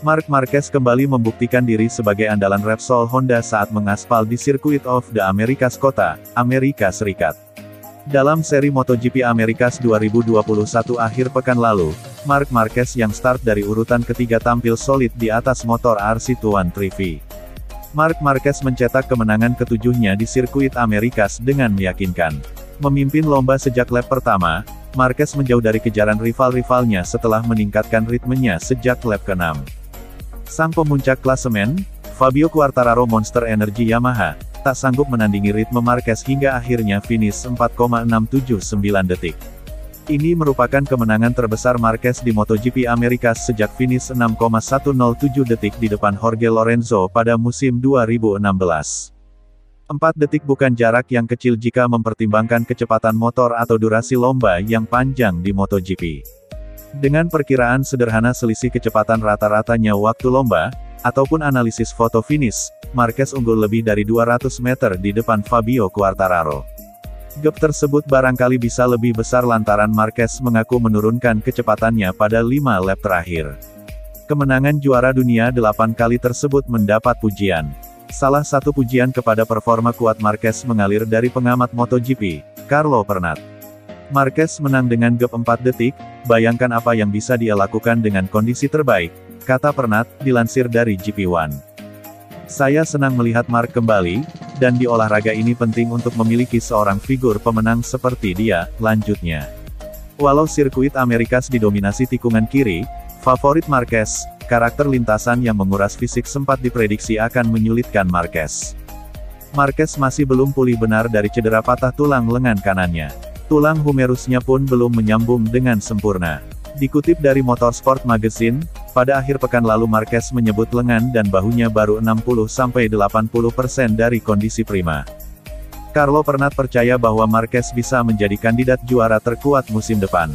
Marc Marquez kembali membuktikan diri sebagai andalan Repsol Honda saat mengaspal di Circuit of the Americas Kota, Amerika Serikat. Dalam seri MotoGP Americas 2021 akhir pekan lalu, Marc Marquez yang start dari urutan ketiga tampil solid di atas motor RC213V. Marc Marquez mencetak kemenangan ketujuhnya di sirkuit Americas dengan meyakinkan. Memimpin lomba sejak lap pertama, Marquez menjauh dari kejaran rival-rivalnya setelah meningkatkan ritmenya sejak lap ke-6. Sang pemuncak klasemen, Fabio Quartararo Monster Energy Yamaha, tak sanggup menandingi ritme Marquez hingga akhirnya finish 4,679 detik. Ini merupakan kemenangan terbesar Marquez di MotoGP Americas sejak finish 6,107 detik di depan Jorge Lorenzo pada musim 2016. 4 detik bukan jarak yang kecil jika mempertimbangkan kecepatan motor atau durasi lomba yang panjang di MotoGP. Dengan perkiraan sederhana selisih kecepatan rata-ratanya waktu lomba, ataupun analisis foto finish, Marquez unggul lebih dari 200 meter di depan Fabio Quartararo. Gap tersebut barangkali bisa lebih besar lantaran Marquez mengaku menurunkan kecepatannya pada 5 lap terakhir. Kemenangan juara dunia 8 kali tersebut mendapat pujian. Salah satu pujian kepada performa kuat Marquez mengalir dari pengamat MotoGP, Carlo Pernat. Marquez menang dengan gap 4 detik, bayangkan apa yang bisa dia lakukan dengan kondisi terbaik, kata Pernat, dilansir dari GP1. Saya senang melihat Marc kembali, dan di olahraga ini penting untuk memiliki seorang figur pemenang seperti dia, lanjutnya. Walau sirkuit Americas didominasi tikungan kiri, favorit Marquez, karakter lintasan yang menguras fisik sempat diprediksi akan menyulitkan Marquez. Marquez masih belum pulih benar dari cedera patah tulang lengan kanannya. Tulang humerusnya pun belum menyambung dengan sempurna. Dikutip dari Motorsport Magazine, pada akhir pekan lalu Marquez menyebut lengan dan bahunya baru 60-80% dari kondisi prima. Carlo Pernat percaya bahwa Marquez bisa menjadi kandidat juara terkuat musim depan.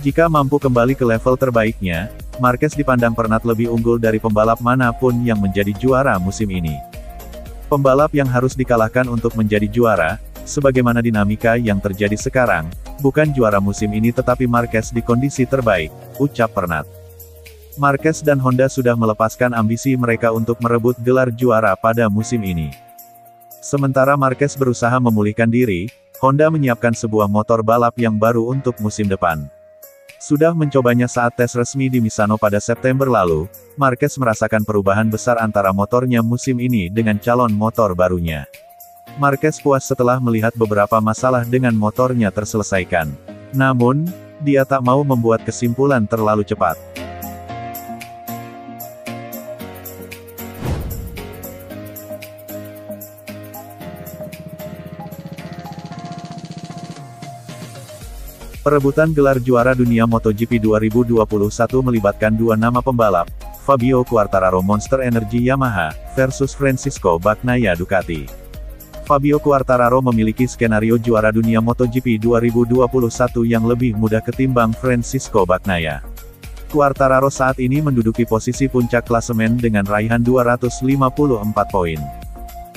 Jika mampu kembali ke level terbaiknya, Marquez dipandang Pernat lebih unggul dari pembalap manapun yang menjadi juara musim ini. Pembalap yang harus dikalahkan untuk menjadi juara, sebagaimana dinamika yang terjadi sekarang, bukan juara musim ini tetapi Marquez di kondisi terbaik, ucap Pernat. Marquez dan Honda sudah melepaskan ambisi mereka untuk merebut gelar juara pada musim ini. Sementara Marquez berusaha memulihkan diri, Honda menyiapkan sebuah motor balap yang baru untuk musim depan. Sudah mencobanya saat tes resmi di Misano pada September lalu, Marquez merasakan perubahan besar antara motornya musim ini dengan calon motor barunya. Marquez puas setelah melihat beberapa masalah dengan motornya terselesaikan. Namun, dia tak mau membuat kesimpulan terlalu cepat. Perebutan gelar juara dunia MotoGP 2021 melibatkan dua nama pembalap, Fabio Quartararo Monster Energy Yamaha, versus Francisco Bagnaia Ducati. Fabio Quartararo memiliki skenario juara dunia MotoGP 2021 yang lebih mudah ketimbang Francisco Bagnaia. Quartararo saat ini menduduki posisi puncak klasemen dengan raihan 254 poin.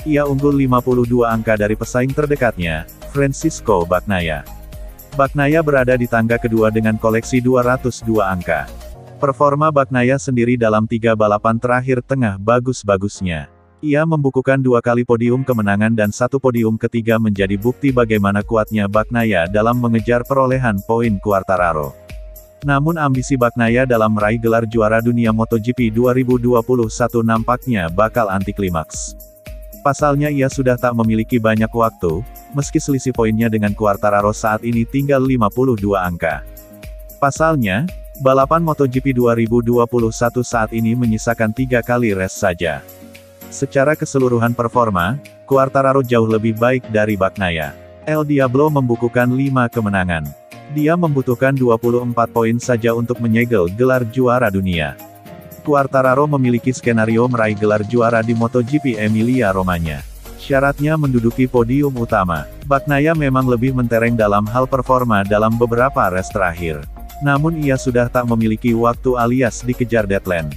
Ia unggul 52 angka dari pesaing terdekatnya, Francisco Bagnaia. Bagnaia berada di tangga kedua dengan koleksi 202 angka. Performa Bagnaia sendiri dalam 3 balapan terakhir tengah bagus-bagusnya. Ia membukukan 2 kali podium kemenangan dan 1 podium ketiga menjadi bukti bagaimana kuatnya Bagnaia dalam mengejar perolehan poin Quartararo. Namun ambisi Bagnaia dalam meraih gelar juara dunia MotoGP 2021 nampaknya bakal anti klimaks. Pasalnya ia sudah tak memiliki banyak waktu, meski selisih poinnya dengan Quartararo saat ini tinggal 52 angka. Pasalnya, balapan MotoGP 2021 saat ini menyisakan 3 kali race saja. Secara keseluruhan performa, Quartararo jauh lebih baik dari Bagnaia. El Diablo membukukan 5 kemenangan. Dia membutuhkan 24 poin saja untuk menyegel gelar juara dunia. Quartararo memiliki skenario meraih gelar juara di MotoGP Emilia-Romagna. Syaratnya menduduki podium utama. Bagnaia memang lebih mentereng dalam hal performa dalam beberapa race terakhir. Namun ia sudah tak memiliki waktu alias dikejar deadline.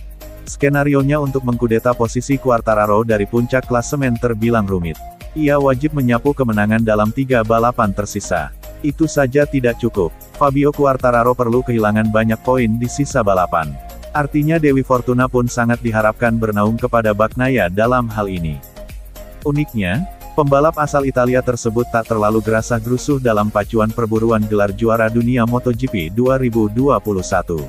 Skenarionya untuk mengkudeta posisi Quartararo dari puncak klasemen terbilang rumit. Ia wajib menyapu kemenangan dalam 3 balapan tersisa. Itu saja tidak cukup. Fabio Quartararo perlu kehilangan banyak poin di sisa balapan. Artinya Dewi Fortuna pun sangat diharapkan bernaung kepada Bagnaia dalam hal ini. Uniknya, pembalap asal Italia tersebut tak terlalu gerasah-gerusuh dalam pacuan perburuan gelar juara dunia MotoGP 2021.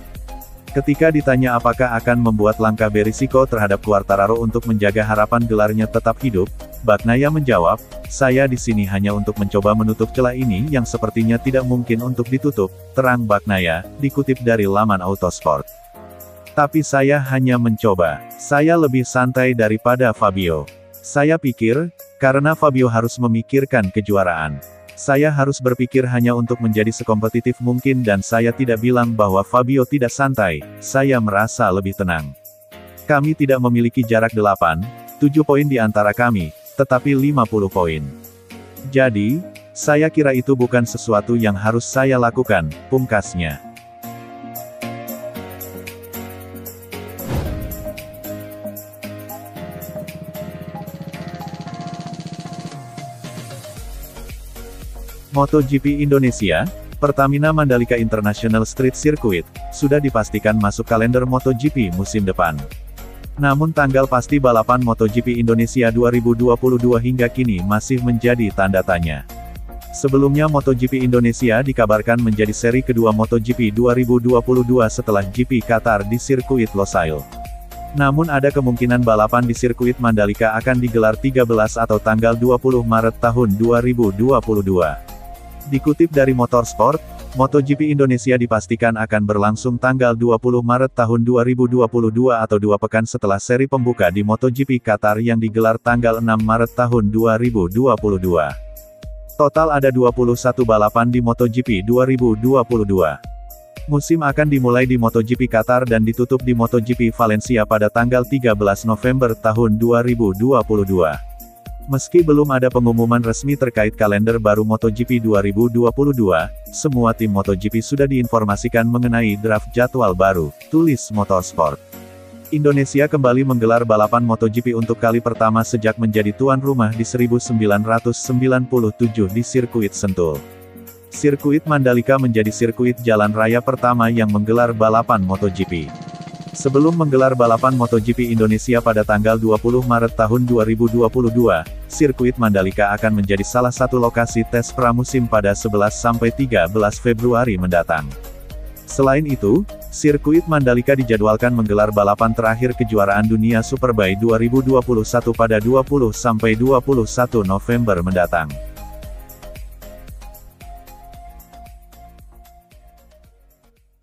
Ketika ditanya apakah akan membuat langkah berisiko terhadap Quartararo untuk menjaga harapan gelarnya tetap hidup, Bagnaia menjawab, "Saya di sini hanya untuk mencoba menutup celah ini yang sepertinya tidak mungkin untuk ditutup," terang Bagnaia, dikutip dari laman Autosport. "Tapi saya hanya mencoba. Saya lebih santai daripada Fabio. Saya pikir, karena Fabio harus memikirkan kejuaraan. Saya harus berpikir hanya untuk menjadi sekompetitif mungkin dan saya tidak bilang bahwa Fabio tidak santai, saya merasa lebih tenang. Kami tidak memiliki jarak 8-7 poin di antara kami, tetapi 50 poin. Jadi, saya kira itu bukan sesuatu yang harus saya lakukan," pungkasnya. MotoGP Indonesia, Pertamina Mandalika International Street Circuit, sudah dipastikan masuk kalender MotoGP musim depan. Namun tanggal pasti balapan MotoGP Indonesia 2022 hingga kini masih menjadi tanda tanya. Sebelumnya MotoGP Indonesia dikabarkan menjadi seri kedua MotoGP 2022 setelah GP Qatar di sirkuit Losail. Namun ada kemungkinan balapan di sirkuit Mandalika akan digelar 13 atau tanggal 20 Maret tahun 2022. Dikutip dari Motorsport, MotoGP Indonesia dipastikan akan berlangsung tanggal 20 Maret tahun 2022 atau 2 pekan setelah seri pembuka di MotoGP Qatar yang digelar tanggal 6 Maret tahun 2022. Total ada 21 balapan di MotoGP 2022. Musim akan dimulai di MotoGP Qatar dan ditutup di MotoGP Valencia pada tanggal 13 November tahun 2022. Meski belum ada pengumuman resmi terkait kalender baru MotoGP 2022, semua tim MotoGP sudah diinformasikan mengenai draft jadwal baru, tulis Motorsport. Indonesia kembali menggelar balapan MotoGP untuk kali pertama sejak menjadi tuan rumah di 1997 di sirkuit Sentul. Sirkuit Mandalika menjadi sirkuit jalan raya pertama yang menggelar balapan MotoGP. Sebelum menggelar balapan MotoGP Indonesia pada tanggal 20 Maret tahun 2022, sirkuit Mandalika akan menjadi salah satu lokasi tes pramusim pada 11-13 Februari mendatang. Selain itu, sirkuit Mandalika dijadwalkan menggelar balapan terakhir kejuaraan dunia Superbike 2021 pada 20-21 November mendatang.